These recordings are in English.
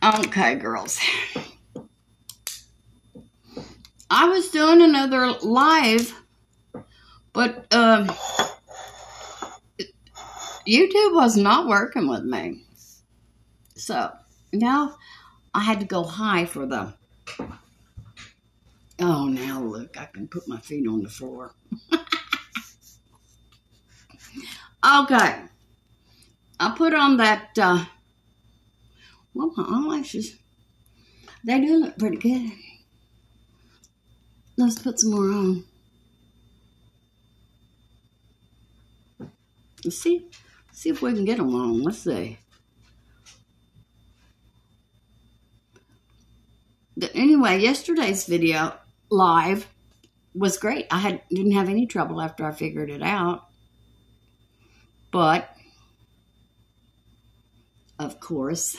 Okay, girls. I was doing another live, but YouTube was not working with me. So now I had to go high for the... Oh, now look, I can put my feet on the floor. Okay. I put on that, well, my eyelashes, they do look pretty good. Let's put some more on. Let's see if we can get them on. Let's see. But anyway, yesterday's video live was great. I didn't have any trouble after I figured it out. But, of course,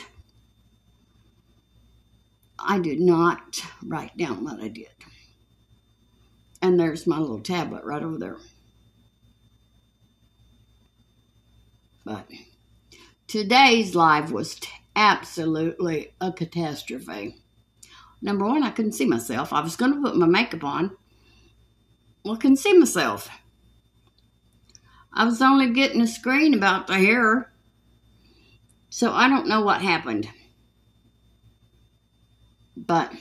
I did not write down what I did. And there's my little tablet right over there. But today's live was absolutely a catastrophe. Number one, I couldn't see myself. I was going to put my makeup on. Well, I couldn't see myself. I was only getting a screen about the hair. So I don't know what happened. But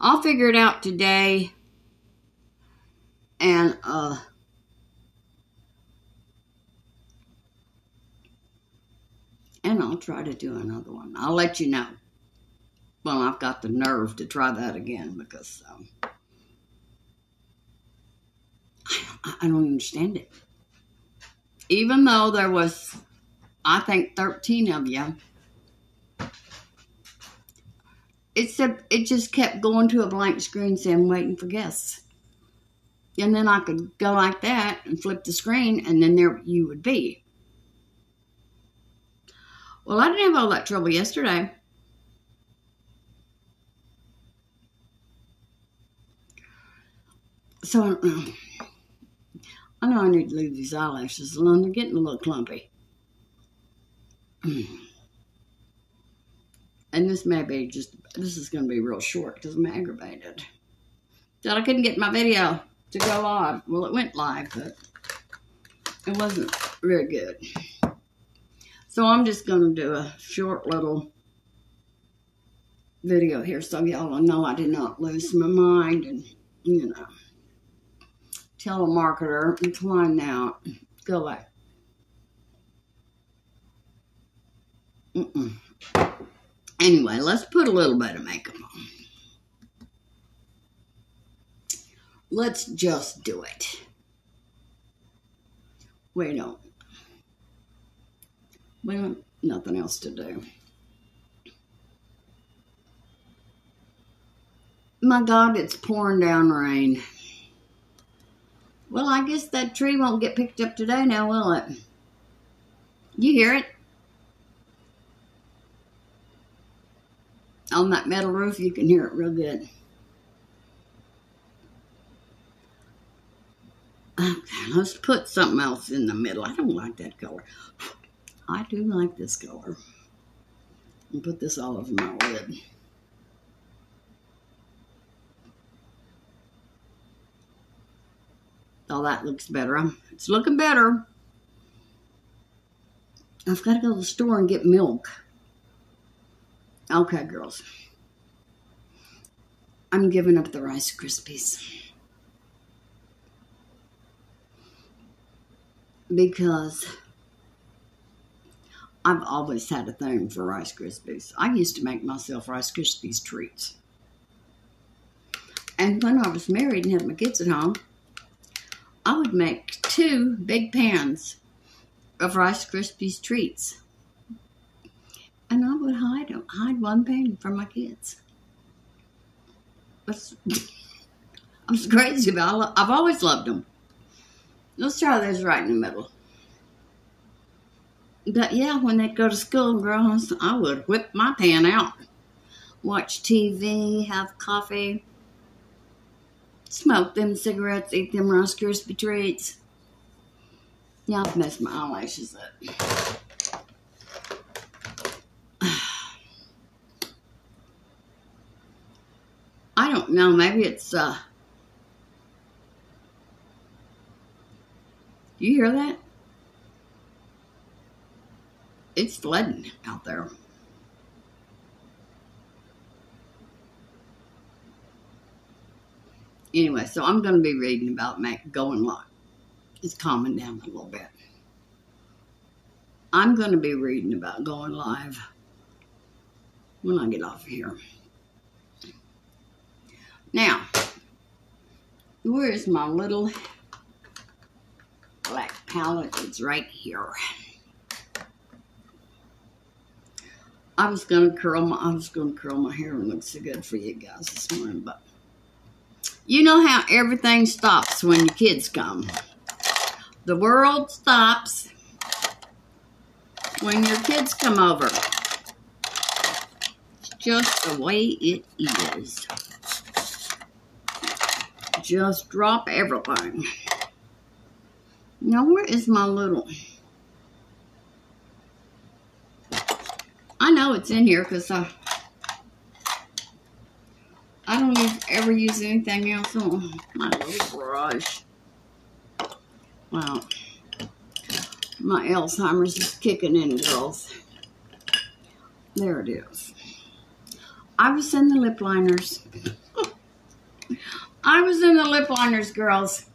I'll figure it out today. And I'll try to do another one. I'll let you know. Well, I've got the nerve to try that again because I don't understand it. Even though there was, I think, 13 of you, it just kept going to a blank screen saying waiting for guests. And then I could go like that and flip the screen, and then there you would be. Well, I didn't have all that trouble yesterday. So I don't know. I know I need to leave these eyelashes alone. They're getting a little clumpy. And this may be this is going to be real short because I'm aggravated that I couldn't get my video to go live. Well, it went live, but it wasn't very good. So I'm just going to do a short little video here so y'all know I did not lose my mind and, you know, telemarketer, decline now, go away. Anyway, let's put a little bit of makeup on. Let's just do it. We don't nothing else to do. My God, it's pouring down rain. Well, I guess that tree won't get picked up today now, will it? You hear it? On that metal roof, you can hear it real good. Okay, let's put something else in the middle. I don't like that color. I do like this color. I'll put this all over my lid. Oh, that looks better. It's looking better. I've got to go to the store and get milk. Okay, girls. I'm giving up the Rice Krispies. Because I've always had a thing for Rice Krispies. I used to make myself Rice Krispies treats. And when I was married and had my kids at home, I would make 2 big pans of Rice Krispies treats. And I would hide one pan from my kids. I was crazy about it. I've always loved them. Let's try this right in the middle. But yeah, when they'd go to school, girls, I would whip my pan out. Watch TV, have coffee, smoke them cigarettes, eat them Rice Krispie treats. Yeah, I've messed my eyelashes up. don't know. Maybe it's, you hear that? It's flooding out there. Anyway, so I'm going to be reading about going live. It's calming down a little bit. I'm going to be reading about going live when I get off here. Now, where is my little black palette? It's right here. I was gonna curl my hair and look so good for you guys this morning, but you know how everything stops when your kids come. The world stops when your kids come over. It's just the way it is. Just drop everything. Now, where is my little... I know it's in here because I don't ever use anything else on my little brush. Wow. My Alzheimer's is kicking in, girls. There it is. I was in the lip liners. I was in the lip liners, girls.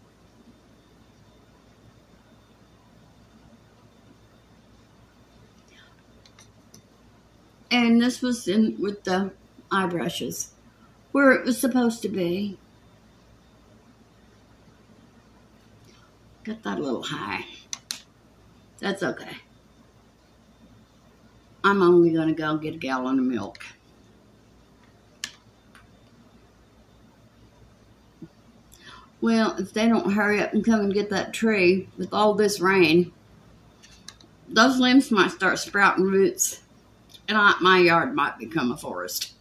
And this was in with the eye brushes, where it was supposed to be. Got that a little high. That's okay. I'm only going to go get a gallon of milk. Well, if they don't hurry up and come and get that tree with all this rain, those limbs might start sprouting roots. And my yard might become a forest.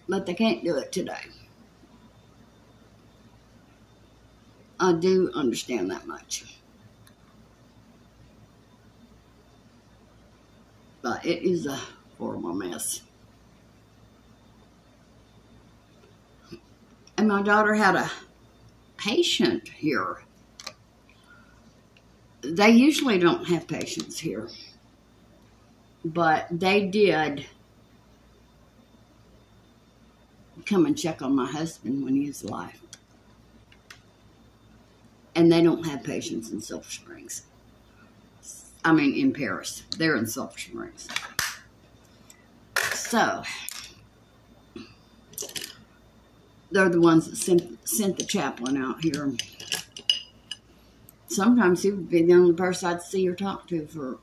But they can't do it today. I do understand that much. But it is a horrible mess. And my daughter had a patient here. They usually don't have patients here. But they did come and check on my husband when he was alive. And they don't have patients in Silver Springs. I mean, in Paris. They're in Silver Springs. So, they're the ones that sent the chaplain out here. Sometimes he would be the only person I'd see or talk to for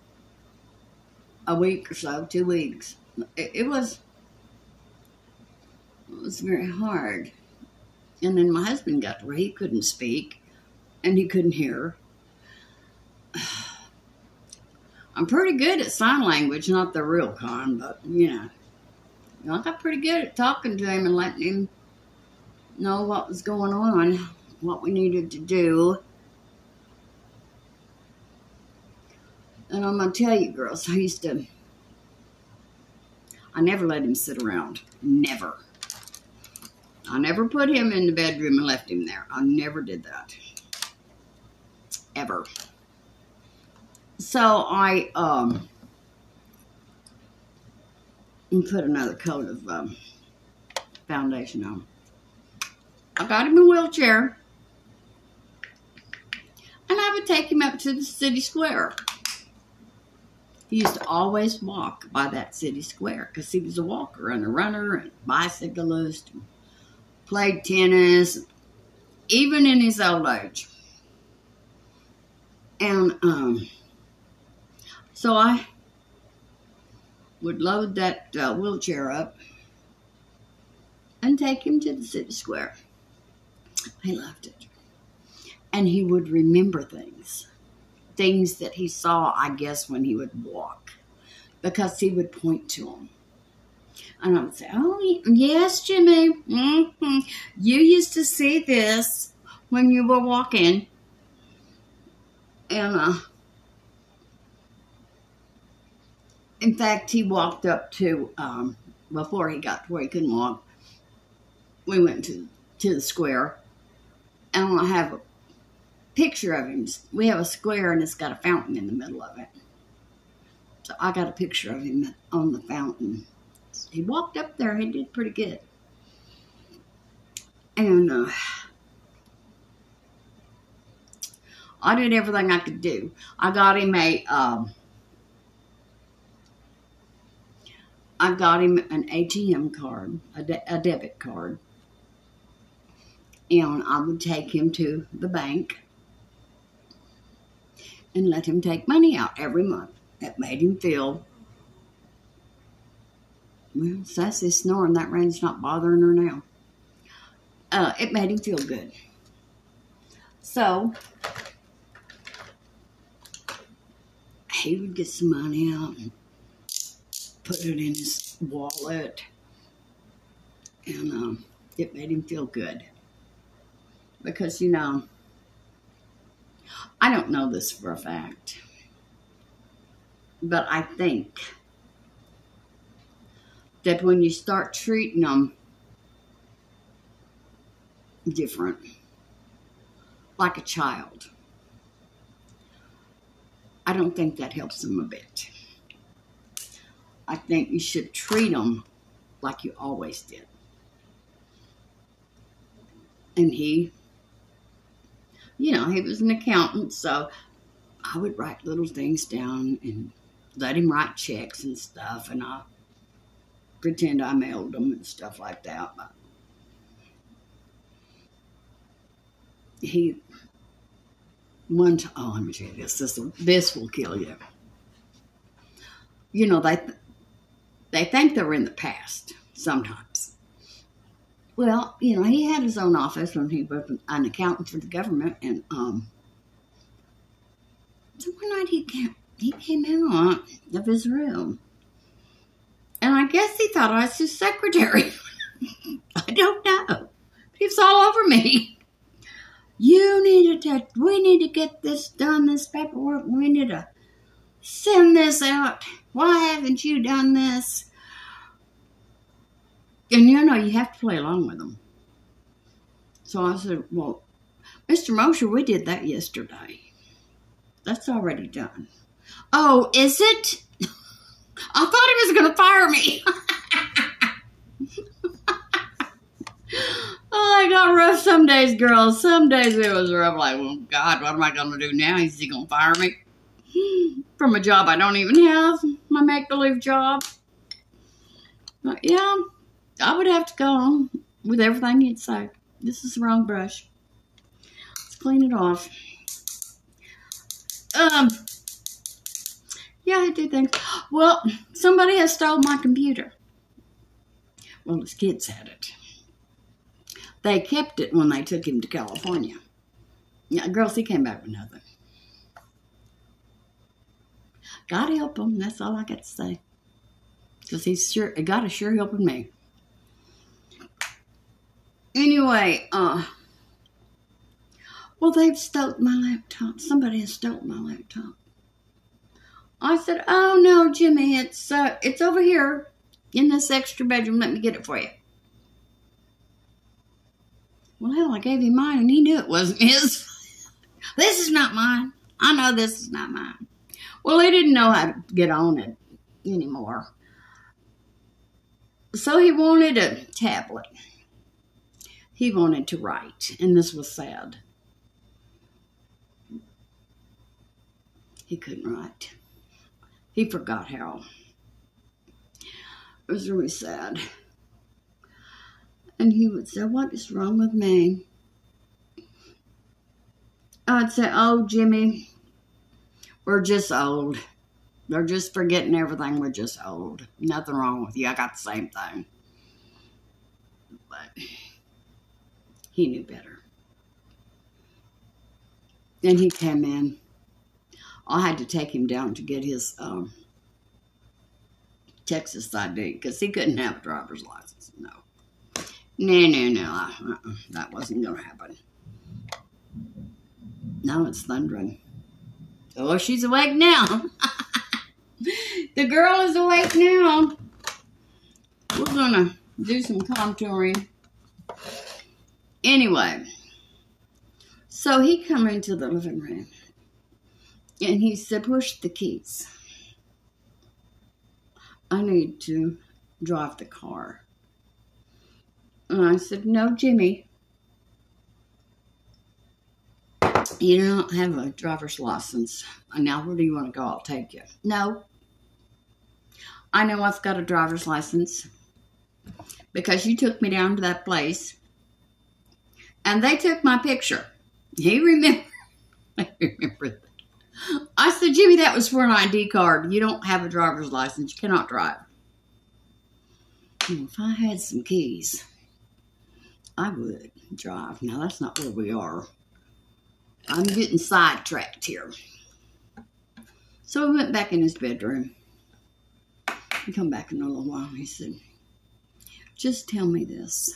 a week or so, 2 weeks. It was very hard. And then my husband got to where he couldn't speak and he couldn't hear. I'm pretty good at sign language, not the real kind, but you know, I got pretty good at talking to him and letting him know what was going on, what we needed to do. And I'm going to tell you, girls, I never let him sit around. Never. I never put him in the bedroom and left him there. I never did that. Ever. So I put another coat of foundation on. I got him a wheelchair. And I would take him up to the city square. He used to always walk by that city square because he was a walker and a runner and bicyclist, and played tennis, even in his old age. And so I would load that wheelchair up and take him to the city square. He loved it. And he would remember things that he saw, I guess, when he would walk, because he would point to them. And I would say, oh, yes, Jimmy, you used to see this when you were walking. And in fact, he walked up to, before he got to where he couldn't walk, we went to the square, and I have a picture of him. We have a square, and it's got a fountain in the middle of it. So I got a picture of him on the fountain. He walked up there. He did pretty good. And I did everything I could do. I got him an ATM card, a debit card. And I would take him to the bank and let him take money out every month. It made him feel, well, Sassy's snoring. That rain's not bothering her now. It made him feel good. So he would get some money out and put it in his wallet, and it made him feel good. Because, you know, I don't know this for a fact, but I think that when you start treating them different, like a child, I don't think that helps them a bit. I think you should treat them like you always did. And he, you know, he was an accountant, so I would write little things down and let him write checks and stuff, and I pretend I mailed them and stuff like that. But he, one time, oh, let me tell you this will kill you. You know, they think they're in the past sometimes. Well, you know, he had his own office when he was an accountant for the government, and so one night he came out of his room, and I guess he thought I was his secretary. I don't know. He was all over me. We need to get this done, this paperwork. We need to send this out. Why haven't you done this? And you know, you have to play along with them. So I said, well, Mr. Mosher, we did that yesterday. That's already done. Oh, is it? I thought he was going to fire me. Oh, I got rough some days, girls. Some days it was rough. Like, well, God, what am I going to do now? Is he going to fire me? From a job I don't even have. My make-believe job. But yeah, I would have to go on with everything you'd say. This is the wrong brush. Let's clean it off. Yeah, I do things. Well, somebody has stole my computer. Well, his kids had it. They kept it when they took him to California. Yeah, girls, he came back with nothing. God help him. That's all I got to say. Because God is sure helping me. Anyway, well, they've stolen my laptop. Somebody has stolen my laptop. I said, oh, no, Jimmy, it's over here in this extra bedroom. Let me get it for you. Well, hell, I gave him mine, and he knew it wasn't his. This is not mine. I know this is not mine. Well, he didn't know how to get on it anymore. So he wanted a tablet. He wanted to write, and this was sad. He couldn't write. He forgot how. It was really sad. And he would say, what is wrong with me? I'd say, oh, Jimmy, we're just old. They're just forgetting everything. We're just old. Nothing wrong with you. I got the same thing. But he knew better. Then he came in. I had to take him down to get his Texas ID because he couldn't have a driver's license. No. No. That wasn't going to happen. Now it's thundering. Oh, she's awake now. The girl is awake now. We're going to do some contouring. Anyway, so he come into the living room and he said, "Push the keys. I need to drive the car." And I said, "No, Jimmy, you don't have a driver's license. Now, where do you want to go? I'll take you." "No, I know I've got a driver's license because you took me down to that place and they took my picture." He remembered. I remember that. I said, "Jimmy, that was for an ID card. You don't have a driver's license. You cannot drive." If I had some keys, I would drive. Now, that's not where we are. I'm getting sidetracked here. So we went back in his bedroom. He come back in a little while. He said, "Just tell me this.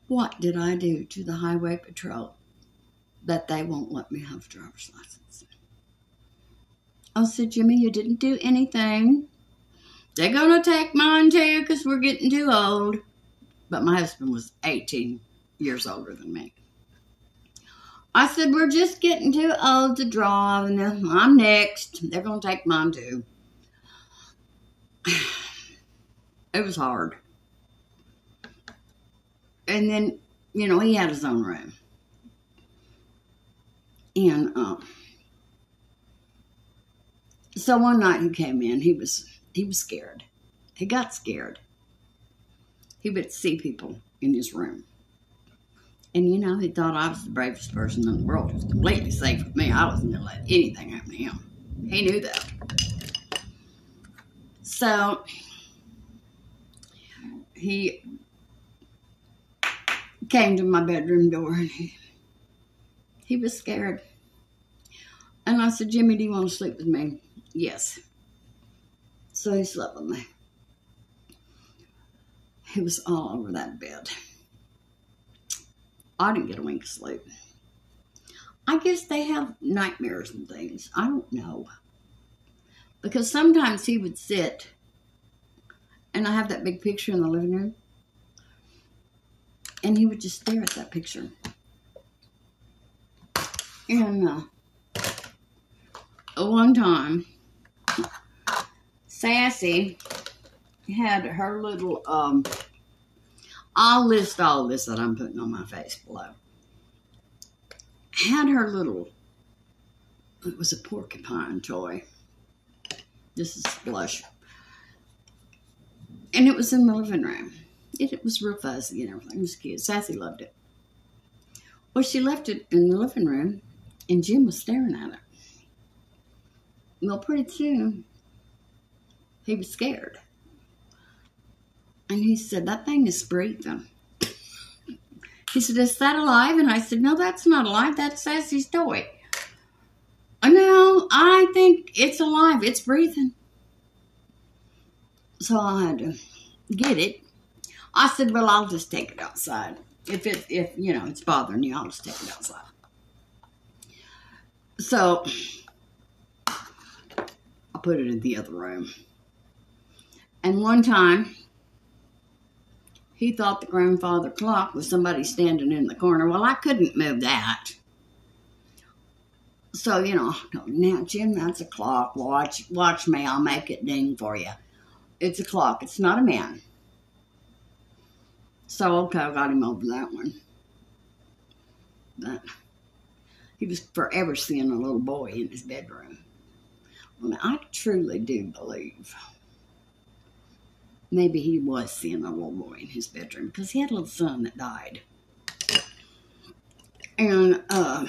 What did I do to the highway patrol that they won't let me have a driver's license?" I said, "Jimmy, you didn't do anything. They're going to take mine too because we're getting too old." But my husband was 18 years older than me. I said, "We're just getting too old to drive, and I'm next. They're going to take mine too." It was hard. And then, you know, he had his own room. And so one night he came in. He was scared. He got scared. He would see people in his room. And, you know, he thought I was the bravest person in the world. He was completely safe with me. I wasn't going to let anything happen to him. He knew that. So he came to my bedroom door and he was scared. And I said, "Jimmy, do you want to sleep with me?" "Yes." So he slept with me. He was all over that bed. I didn't get a wink of sleep. I guess they have nightmares and things. I don't know. Because sometimes he would sit, and I have that big picture in the living room, and he would just stare at that picture. And one time, Sassy had her little, I'll list all this that I'm putting on my face below. Had her little, it was a porcupine toy. This is blush. And it was in the living room. It was real fuzzy and everything. It was cute. Sassy loved it. Well, she left it in the living room, and Jim was staring at it. Well, pretty soon, he was scared. And he said, "That thing is breathing." He said, "Is that alive?" And I said, "No, that's not alive. That's Sassy's toy." "No, I think it's alive. It's breathing." So I had to get it. I said, "Well, I'll just take it outside. If you know, it's bothering you, I'll just take it outside." So I put it in the other room. And one time, he thought the grandfather clock was somebody standing in the corner. Well, I couldn't move that. So, you know, "Now, Jim, that's a clock. Watch me. I'll make it ding for you. It's a clock. It's not a man." So, okay, I got him over that one. But he was forever seeing a little boy in his bedroom. Well, I truly do believe maybe he was seeing a little boy in his bedroom because he had a little son that died. And I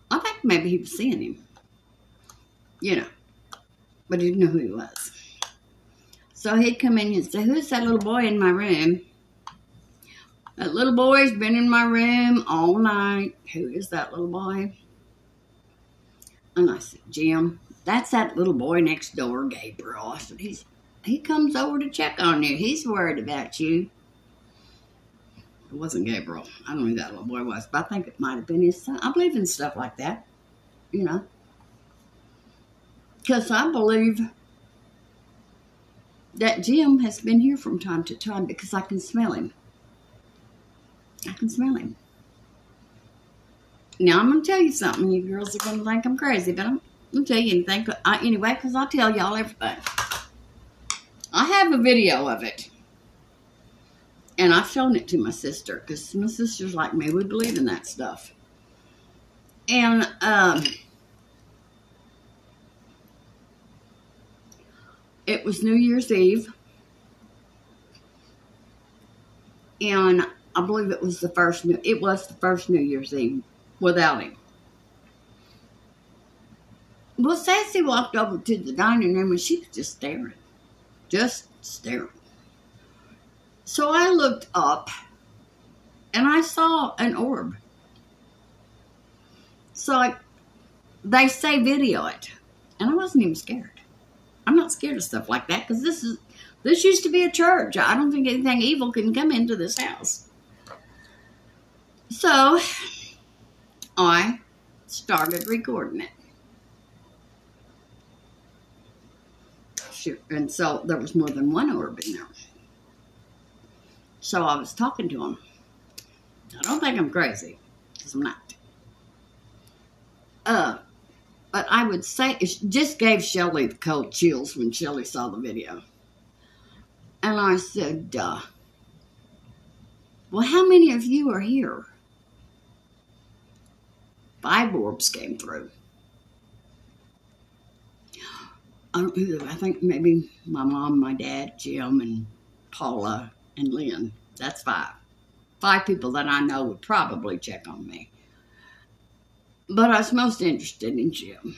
think maybe he was seeing him, you know, but he didn't know who he was. So he'd come in and say, "Who's that little boy in my room? That little boy's been in my room all night. Who is that little boy?" And I said, "Jim, that's that little boy next door, Gabriel." I said, he comes over to check on you. He's worried about you." It wasn't Gabriel. I don't know who that little boy was, but I think it might have been his son. I believe in stuff like that, you know. Because I believe that Jim has been here from time to time because I can smell him. I can smell him. Now, I'm going to tell you something. You girls are going to think I'm crazy, but I'm going to tell you anything. Anyway, because I'll tell y'all everything. I have a video of it. And I've shown it to my sister because my sister's like me. We believe in that stuff. And it was New Year's Eve. And I believe it was the first New Year's Eve without him. Well, Sassy walked over to the dining room and she was just staring. Just staring. So I looked up and I saw an orb. So they say video it. And I wasn't even scared. I'm not scared of stuff like that because this used to be a church. I don't think anything evil can come into this house. So I started recording it. And so there was more than one orb in there. So I was talking to him. I don't think I'm crazy, because I'm not. But I would say it just gave Shelly the cold chills when Shelly saw the video. And I said, well, how many of you are here? 5 orbs came through. I think maybe my mom, my dad, Jim, and Paula, and Lynn. That's 5. 5 people that I know would probably check on me. But I was most interested in Jim.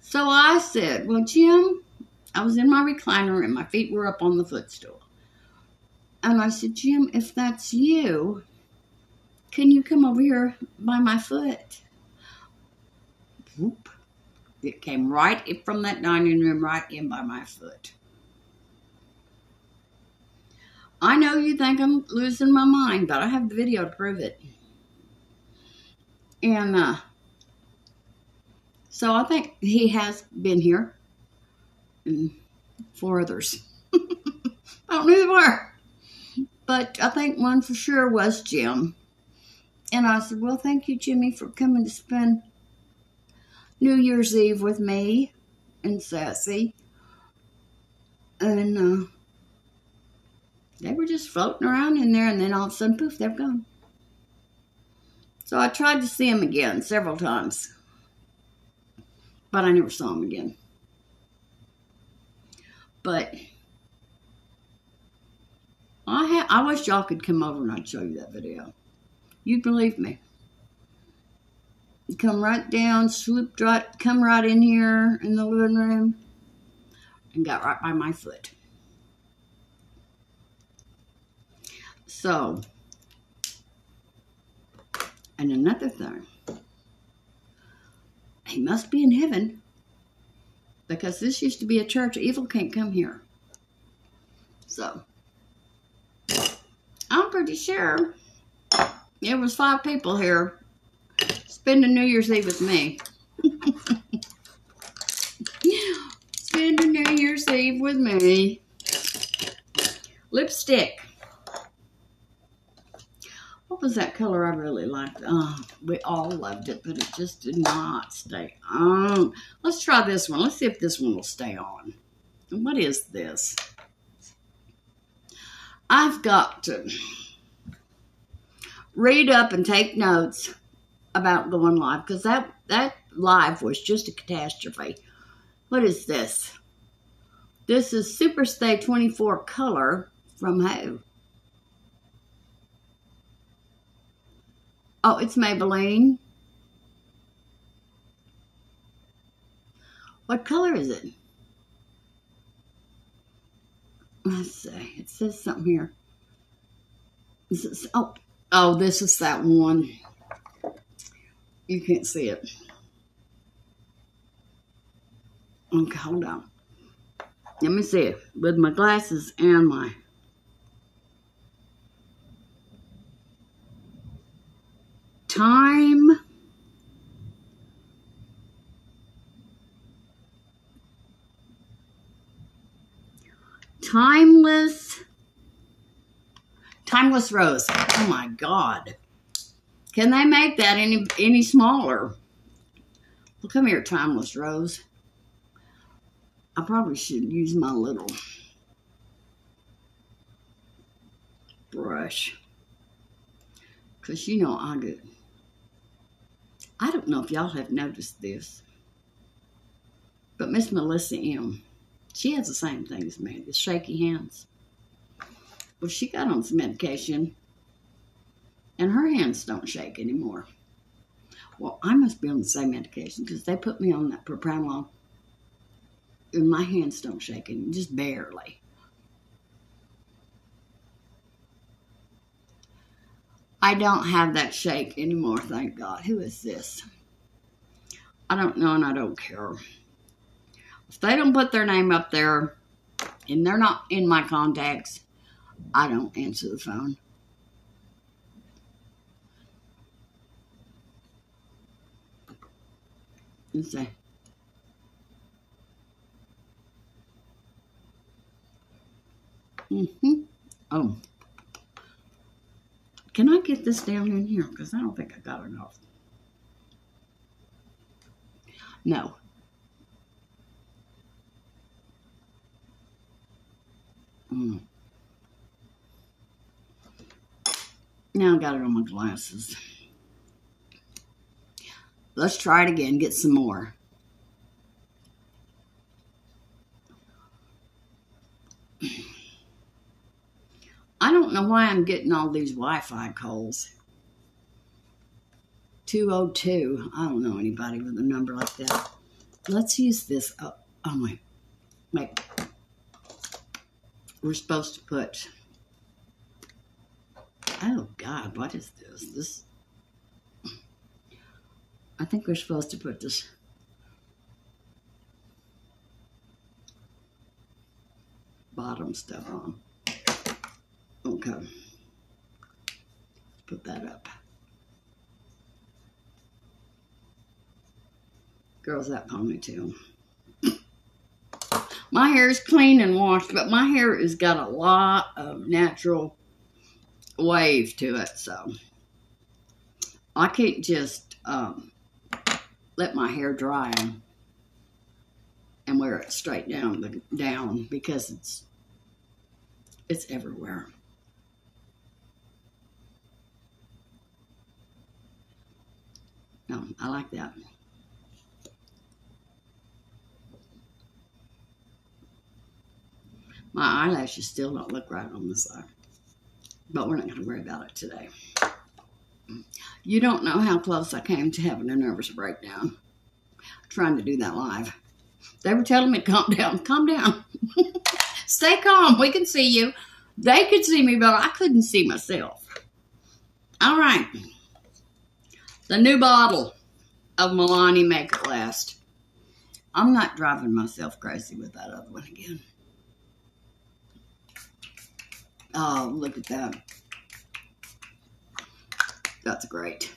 So I said, well, Jim, I was in my recliner and my feet were up on the footstool. And I said, Jim, if that's you, can you come over here by my foot? Whoop. It came right from that dining room, right in by my foot. I know you think I'm losing my mind, but I have the video to prove it. And so I think he has been here. And 4 others. I don't know who they were. But I think one for sure was Jim. And I said, well, thank you, Jimmy, for coming to spend New Year's Eve with me and Sassy. And they were just floating around in there, and then all of a sudden, poof, they're gone. So I tried to see him again several times, but I never saw him again. But I wish y'all could come over and I'd show you that video. You'd believe me. Come right down, swooped right, come right in here in the living room, and got right by my foot. So, and another thing, he must be in heaven, because this used to be a church. Evil can't come here. So, I'm pretty sure there was 5 people here spending New Year's Eve with me. Spending New Year's Eve with me. Lipstick. What was that color I really liked? We all loved it, but it just did not stay on. Let's try this one. Let's see if this one will stay on. What is this? I've got to read up and take notes about going live, because that live was just a catastrophe. What is this? This is Super Stay 24 color from who? Oh, it's Maybelline. What color is it? Let's see. It says something here. Oh, this is that one. You can't see it. Okay, hold on. Let me see it with my glasses and my... Time. Timeless Rose. Oh my God. Can they make that any smaller? Well, come here, Timeless Rose. I probably should use my little brush. Because you know I do. I don't know if y'all have noticed this. But Miss Melissa M., she has the same thing as me, the shaky hands. Well, she got on some medication, and her hands don't shake anymore. Well, I must be on the same medication, because they put me on that propranolol, and my hands don't shake anymore, just barely. I don't have that shake anymore, thank God. Who is this? I don't know, and I don't care. If they don't put their name up there, and they're not in my contacts, I don't answer the phone. Let's see. Oh. Can I get this down in here? Because I don't think I got enough. No. Now I got it on my glasses. Let's try it again. Get some more. I don't know why I'm getting all these Wi-Fi calls. 202. I don't know anybody with a number like that. Let's use this. Oh wait. We're supposed to put... Oh, God, what is this? I think we're supposed to put this bottom stuff on. Okay. Put that up. Girls, that ponytail. My hair is clean and washed, but my hair has got a lot of natural wave to it, so I can't just let my hair dry and wear it straight down because it's everywhere. No, I like that. My eyelashes still don't look right on this side. But we're not going to worry about it today. You don't know how close I came to having a nervous breakdown trying to do that live. They were telling me, calm down, calm down. Stay calm. We can see you. They could see me, but I couldn't see myself. All right. The new bottle of Milani Make It Last. I'm not driving myself crazy with that other one again. Oh, look at that. That's great.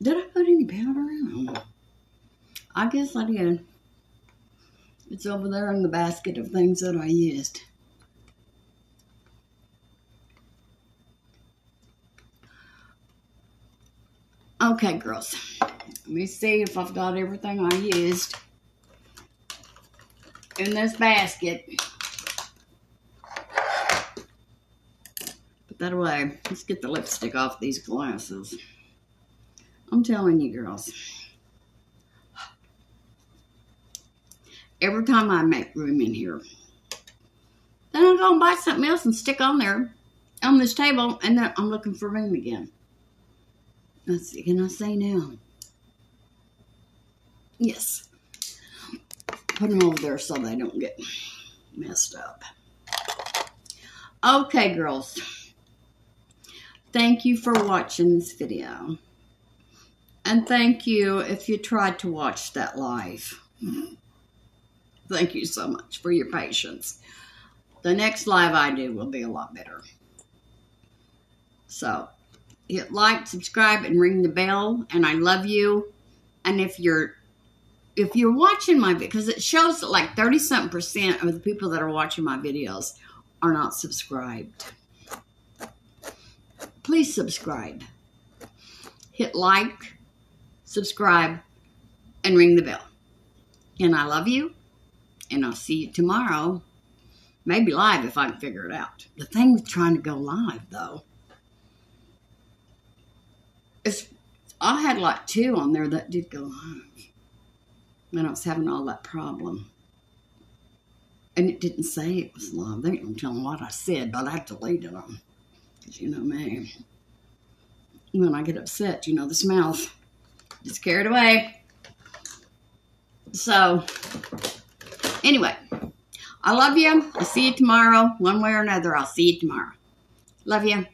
Did I put any powder in? I guess I did. It's over there in the basket of things that I used. Okay, girls. Let me see if I've got everything I used in this basket. Put that away. Let's get the lipstick off these glasses. I'm telling you, girls. Every time I make room in here, then I'm going to buy something else and stick on there, on this table, and then I'm looking for room again. Let's see, can I say now? Yes. Put them over there so they don't get messed up. Okay, girls. Thank you for watching this video. And thank you if you tried to watch that live. Thank you so much for your patience. The next live I do will be a lot better. So, hit like, subscribe, and ring the bell. And I love you. And if you're if you're watching my, because it shows that like 30-something% of the people that are watching my videos are not subscribed. Please subscribe. Hit like, subscribe, and ring the bell. And I love you, and I'll see you tomorrow. Maybe live if I can figure it out. The thing with trying to go live, though, is I had like 2 on there that did go live. And I was having all that problem. And it didn't say it was live. They didn't tell them what I said, but I deleted them. Because you know me. When I get upset, you know, this mouth just carried away. So, anyway, I love you. I'll see you tomorrow. One way or another, I'll see you tomorrow. Love you.